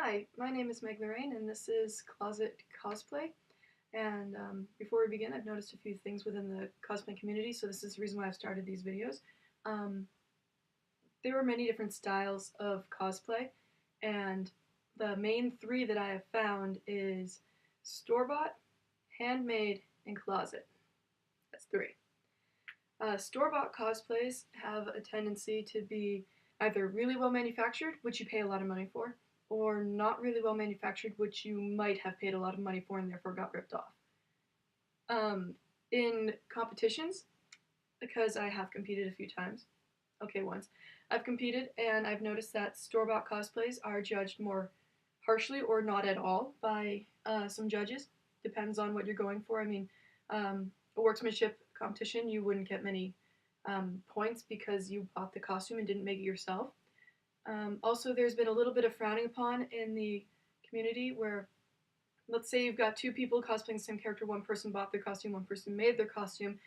Hi, my name is Meg Lorraine, and this is Closet Cosplay. And before we begin, I've noticed a few things within the cosplay community, so this is the reason why I've started these videos. Um, there are many different styles of cosplay, and the main three that I have found is store-bought, handmade, and closet. That's three. Store-bought cosplays have a tendency to be either really well manufactured, which you pay a lot of money for, or not really well manufactured, which you might have paid a lot of money for and therefore got ripped off. In competitions, because I have competed a few times, once, I've competed and I've noticed that store-bought cosplays are judged more harshly or not at all by some judges. Depends on what you're going for. I mean, a workmanship competition, you wouldn't get many points because you bought the costume and didn't make it yourself. Also, there's been a little bit of frowning upon in the community where, let's say you've got two people cosplaying the same character, one person bought their costume, one person made their costume.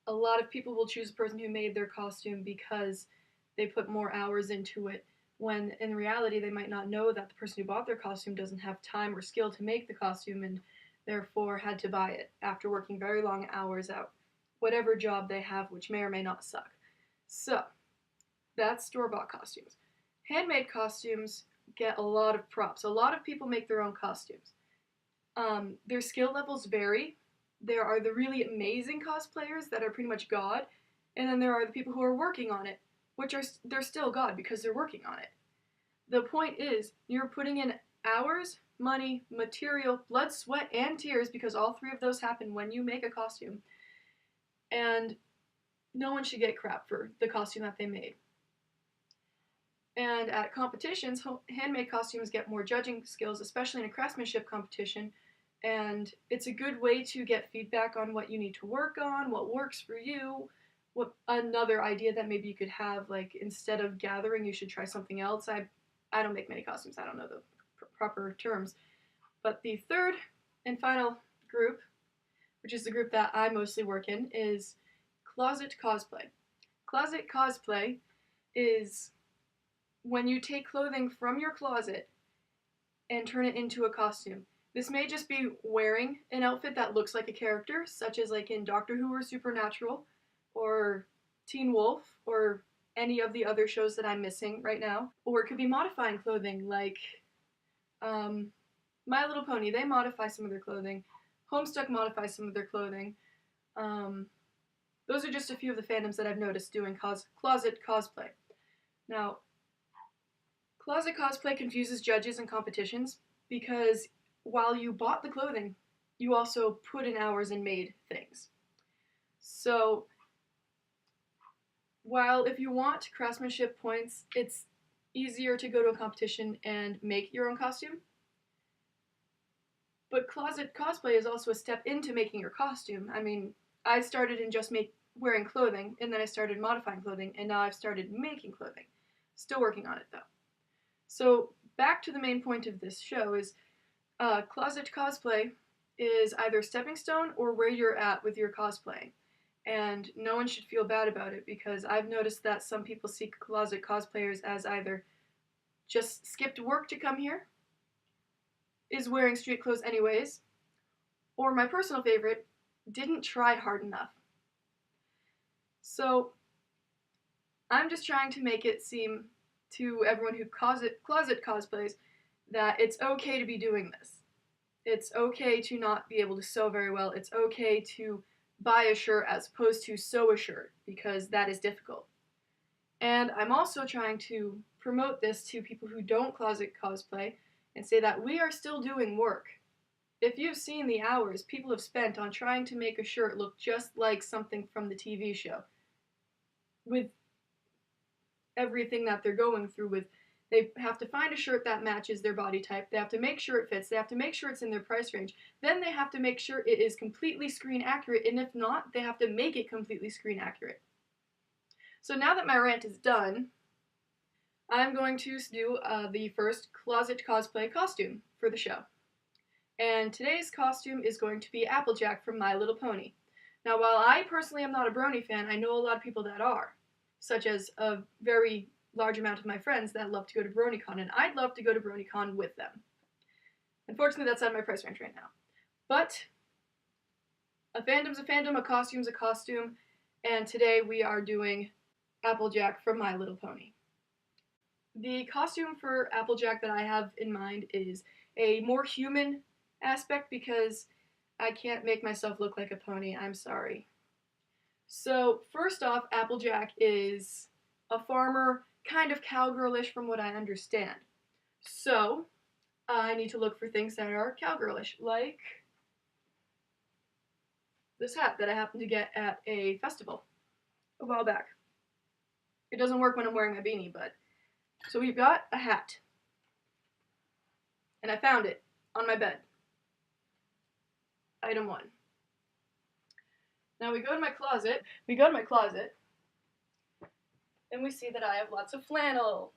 A lot of people will choose the person who made their costume because they put more hours into it, when in reality they might not know that the person who bought their costume doesn't have time or skill to make the costume and therefore had to buy it after working very long hours at whatever job they have, which may or may not suck. So, that's store-bought costumes. Handmade costumes get a lot of props. A lot of people make their own costumes. Their skill levels vary. There are the really amazing cosplayers that are pretty much God, and then there are the people who are working on it, which they're still God because they're working on it. The point is, you're putting in hours, money, material, blood, sweat, and tears, because all three of those happen when you make a costume, and no one should get crap for the costume that they made. And at competitions, handmade costumes get more judging skills, especially in a craftsmanship competition, and it's a good way to get feedback on what you need to work on, what works for you, what another idea that maybe you could have, like instead of gathering, you should try something else. I don't make many costumes, I don't know the proper terms. But the third and final group, which is the group that I mostly work in, is closet cosplay. Closet cosplay is when you take clothing from your closet and turn it into a costume. This may just be wearing an outfit that looks like a character, such as like in Doctor Who or Supernatural, or Teen Wolf, or any of the other shows that I'm missing right now. Or it could be modifying clothing, like My Little Pony, they modify some of their clothing. Homestuck modifies some of their clothing. Those are just a few of the fandoms that I've noticed doing closet cosplay. Now, closet cosplay confuses judges in competitions because while you bought the clothing, you also put in hours and made things. So, while if you want craftsmanship points, it's easier to go to a competition and make your own costume, but closet cosplay is also a step into making your costume. I mean, I started in just wearing clothing, and then I started modifying clothing, and now I've started making clothing. Still working on it, though. So, back to the main point of this show is closet cosplay is either a stepping stone or where you're at with your cosplaying. And no one should feel bad about it, because I've noticed that some people see closet cosplayers as either just skipped work to come here, is wearing street clothes anyways, or my personal favorite, didn't try hard enough. So, I'm just trying to make it seem to everyone who closet cosplays that it's okay to be doing this. It's okay to not be able to sew very well. It's okay to buy a shirt as opposed to sew a shirt, because that is difficult. And I'm also trying to promote this to people who don't closet cosplay and say that we are still doing work. If you've seen the hours people have spent on trying to make a shirt look just like something from the TV show, with everything that they're going through, they have to find a shirt that matches their body type, they have to make sure it fits, they have to make sure it's in their price range, then they have to make sure it is completely screen accurate, and if not, they have to make it completely screen accurate. So now that my rant is done, I'm going to do the first closet cosplay costume for the show. And today's costume is going to be Applejack from My Little Pony. Now, while I personally am not a Brony fan, I know a lot of people that are, such as a very large amount of my friends that love to go to BronyCon, and I'd love to go to BronyCon with them. Unfortunately, that's out of my price range right now. But a fandom's a fandom, a costume's a costume, and today we are doing Applejack from My Little Pony. The costume for Applejack that I have in mind is a more human aspect because I can't make myself look like a pony, I'm sorry. So first off, Applejack is a farmer, kind of cowgirlish from what I understand. So I need to look for things that are cowgirlish, like this hat that I happened to get at a festival a while back. It doesn't work when I'm wearing my beanie, but... So we've got a hat. And I found it on my bed. Item 1. Now we go to my closet, and we see that I have lots of flannel.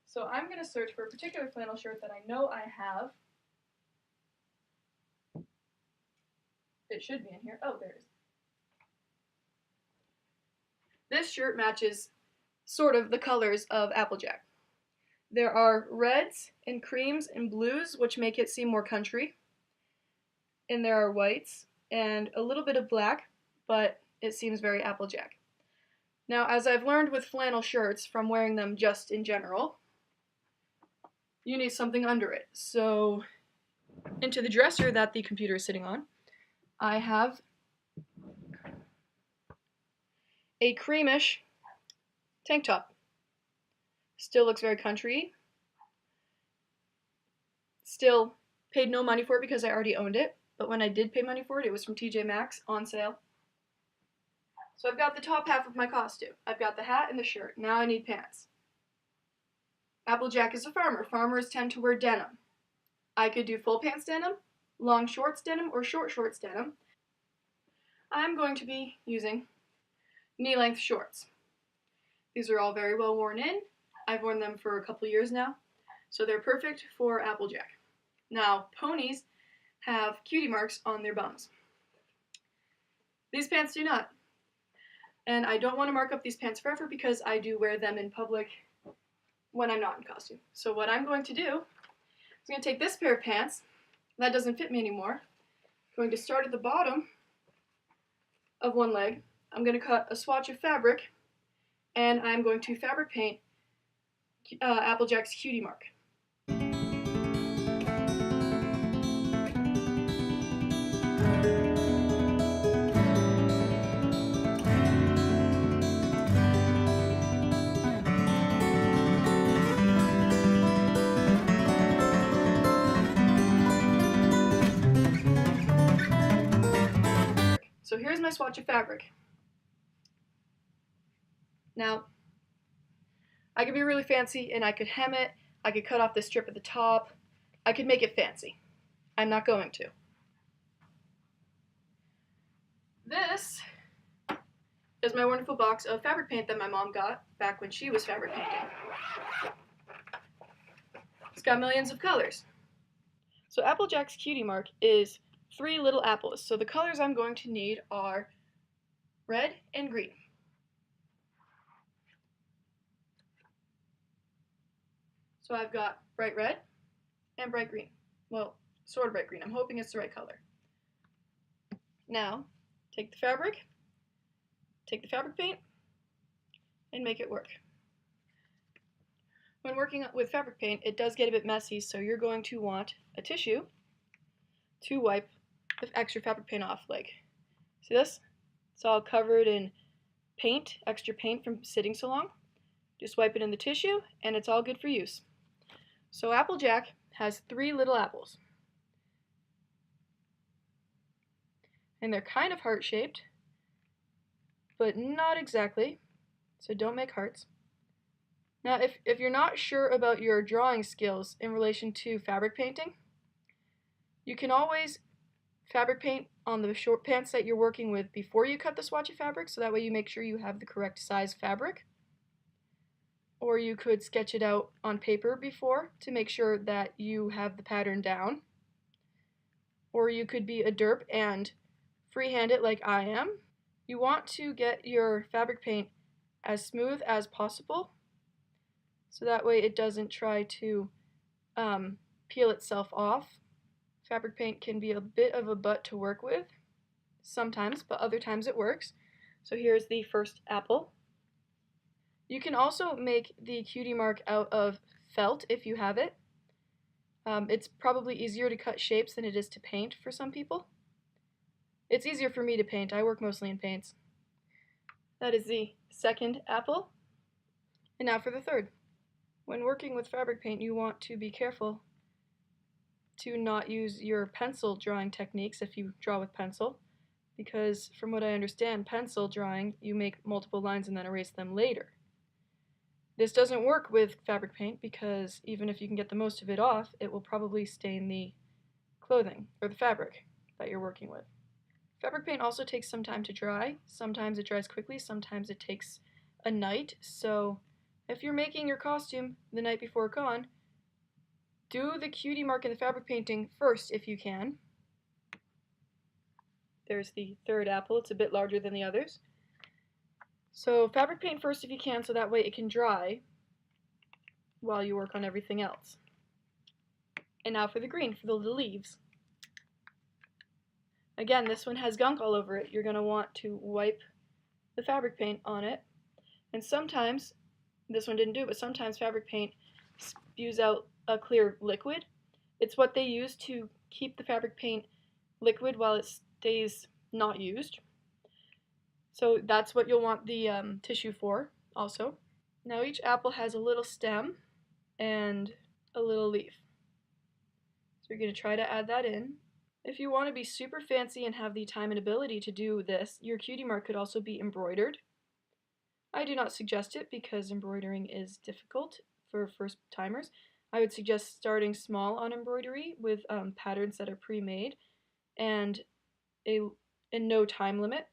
So I'm going to search for a particular flannel shirt that I know I have. It should be in here. Oh, there it is. This shirt matches sort of the colors of Applejack. There are reds and creams and blues, which make it seem more country. And there are whites and a little bit of black, but it seems very Applejack. Now, as I've learned with flannel shirts from wearing them just in general, you need something under it. So, into the dresser that the computer is sitting on, I have a creamish tank top. Still looks very country. Still paid no money for it because I already owned it, but when I did pay money for it, it was from TJ Maxx on sale. So I've got the top half of my costume. I've got the hat and the shirt. Now I need pants. Applejack is a farmer. Farmers tend to wear denim. I could do full pants denim, long shorts denim, or short shorts denim. I'm going to be using knee-length shorts. These are all very well worn in. I've worn them for a couple years now, so they're perfect for Applejack. Now, ponies have cutie marks on their bums. These pants do not. And I don't want to mark up these pants forever because I do wear them in public when I'm not in costume. So what I'm going to do is I'm going to take this pair of pants, that doesn't fit me anymore. I'm going to start at the bottom of one leg. I'm going to cut a swatch of fabric, and I'm going to fabric paint Applejack's cutie mark. So here's my swatch of fabric. Now, I could be really fancy and I could hem it, I could cut off the strip at the top, I could make it fancy. I'm not going to. This is my wonderful box of fabric paint that my mom got back when she was fabric painting. It's got millions of colors. So Applejack's cutie mark is 3 little apples. So the colors I'm going to need are red and green. So I've got bright red and bright green. Well, sort of bright green. I'm hoping it's the right color. Now, take the fabric paint, and make it work. When working with fabric paint, it does get a bit messy, so you're going to want a tissue to wipe the extra fabric paint off. Like, see this? It's all covered in paint, extra paint from sitting so long. Just wipe it in the tissue, and it's all good for use. So Applejack has 3 little apples. And they're kind of heart-shaped, but not exactly, so don't make hearts. Now, if you're not sure about your drawing skills in relation to fabric painting, you can always fabric paint on the short pants that you're working with before you cut the swatch of fabric, so that way you make sure you have the correct size fabric. Or you could sketch it out on paper before to make sure that you have the pattern down. Or you could be a derp and freehand it like I am. You want to get your fabric paint as smooth as possible so that way it doesn't try to peel itself off. Fabric paint can be a bit of a butt to work with sometimes, but other times it works. So here's the first apple. You can also make the cutie mark out of felt if you have it. It's probably easier to cut shapes than it is to paint for some people. It's easier for me to paint. I work mostly in paints. That is the second apple. And now for the third. When working with fabric paint, you want to be careful to not use your pencil drawing techniques if you draw with pencil, because from what I understand, pencil drawing, you make multiple lines and then erase them later. This doesn't work with fabric paint because even if you can get the most of it off, it will probably stain the clothing or the fabric that you're working with. Fabric paint also takes some time to dry. Sometimes it dries quickly, sometimes it takes a night. So if you're making your costume the night before con, do the cutie mark in the fabric painting first if you can. There's the third apple. It's a bit larger than the others. So fabric paint first if you can, so that way it can dry while you work on everything else. And now for the green, for the little leaves. Again, this one has gunk all over it. You're going to want to wipe the fabric paint on it. And sometimes, this one didn't do it, but sometimes fabric paint spews out a clear liquid. It's what they use to keep the fabric paint liquid while it stays not used. So that's what you'll want the tissue for also. Now each apple has a little stem and a little leaf. So you're going to try to add that in. If you want to be super fancy and have the time and ability to do this, your cutie mark could also be embroidered. I do not suggest it because embroidering is difficult for first timers. I would suggest starting small on embroidery with patterns that are pre-made and no time limit.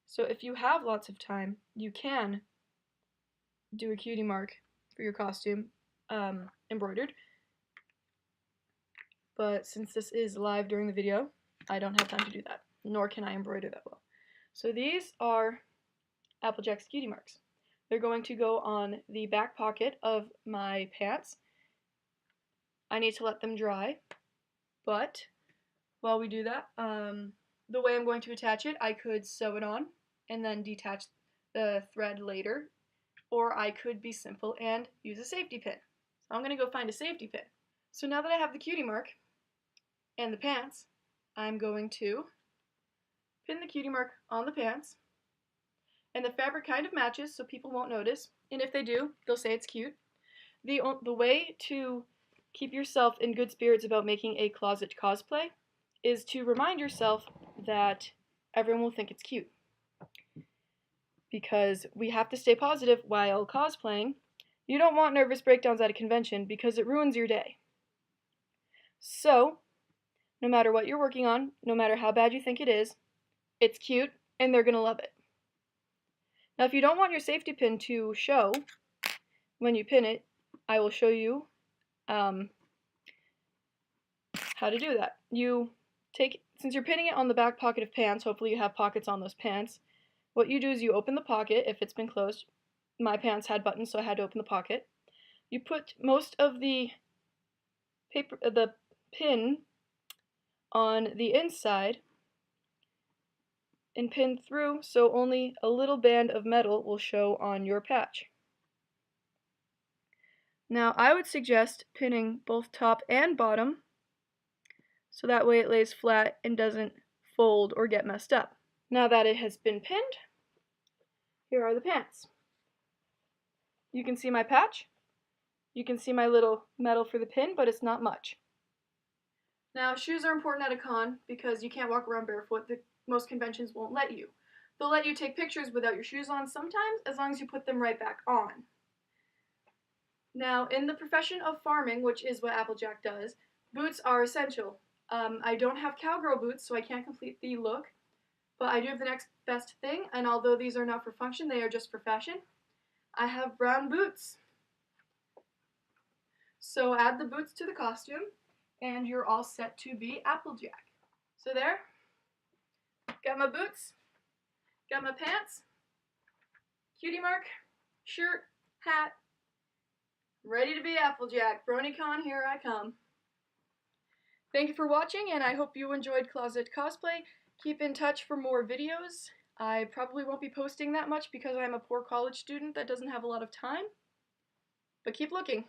So if you have lots of time, you can do a cutie mark for your costume embroidered. But since this is live during the video, I don't have time to do that, nor can I embroider that well. So these are Applejack's cutie marks. They're going to go on the back pocket of my pants. I need to let them dry, but while we do that, the way I'm going to attach it, I could sew it on and then detach the thread later, or I could be simple and use a safety pin. So I'm going to go find a safety pin. So now that I have the cutie mark and the pants, I'm going to pin the cutie mark on the pants, and the fabric kind of matches so people won't notice, and if they do, they'll say it's cute. The way to keep yourself in good spirits about making a closet cosplay is to remind yourself that everyone will think it's cute. Because we have to stay positive while cosplaying. You don't want nervous breakdowns at a convention because it ruins your day. So, no matter what you're working on, no matter how bad you think it is, it's cute and they're going to love it. Now if you don't want your safety pin to show when you pin it, I will show you how to do that. Since you're pinning it on the back pocket of pants, hopefully you have pockets on those pants, what you do is you open the pocket if it's been closed. My pants had buttons, so I had to open the pocket. You put most of the pin on the inside and pin through so only a little band of metal will show on your patch. Now I would suggest pinning both top and bottom so that way it lays flat and doesn't fold or get messed up. Now that it has been pinned, here are the pants. You can see my patch. You can see my little metal for the pin, but it's not much. Now, shoes are important at a con because you can't walk around barefoot. Most conventions won't let you. They'll let you take pictures without your shoes on sometimes, as long as you put them right back on. Now, in the profession of farming, which is what Applejack does, boots are essential. I don't have cowgirl boots, so I can't complete the look, but I do have the next best thing, and although these are not for function, they are just for fashion. I have brown boots. So add the boots to the costume, and you're all set to be Applejack. So there, got my boots, got my pants, cutie mark, shirt, hat, Ready to be Applejack. BronyCon, here I come. Thank you for watching, and I hope you enjoyed Closet Cosplay. Keep in touch for more videos. I probably won't be posting that much because I'm a poor college student that doesn't have a lot of time, but keep looking.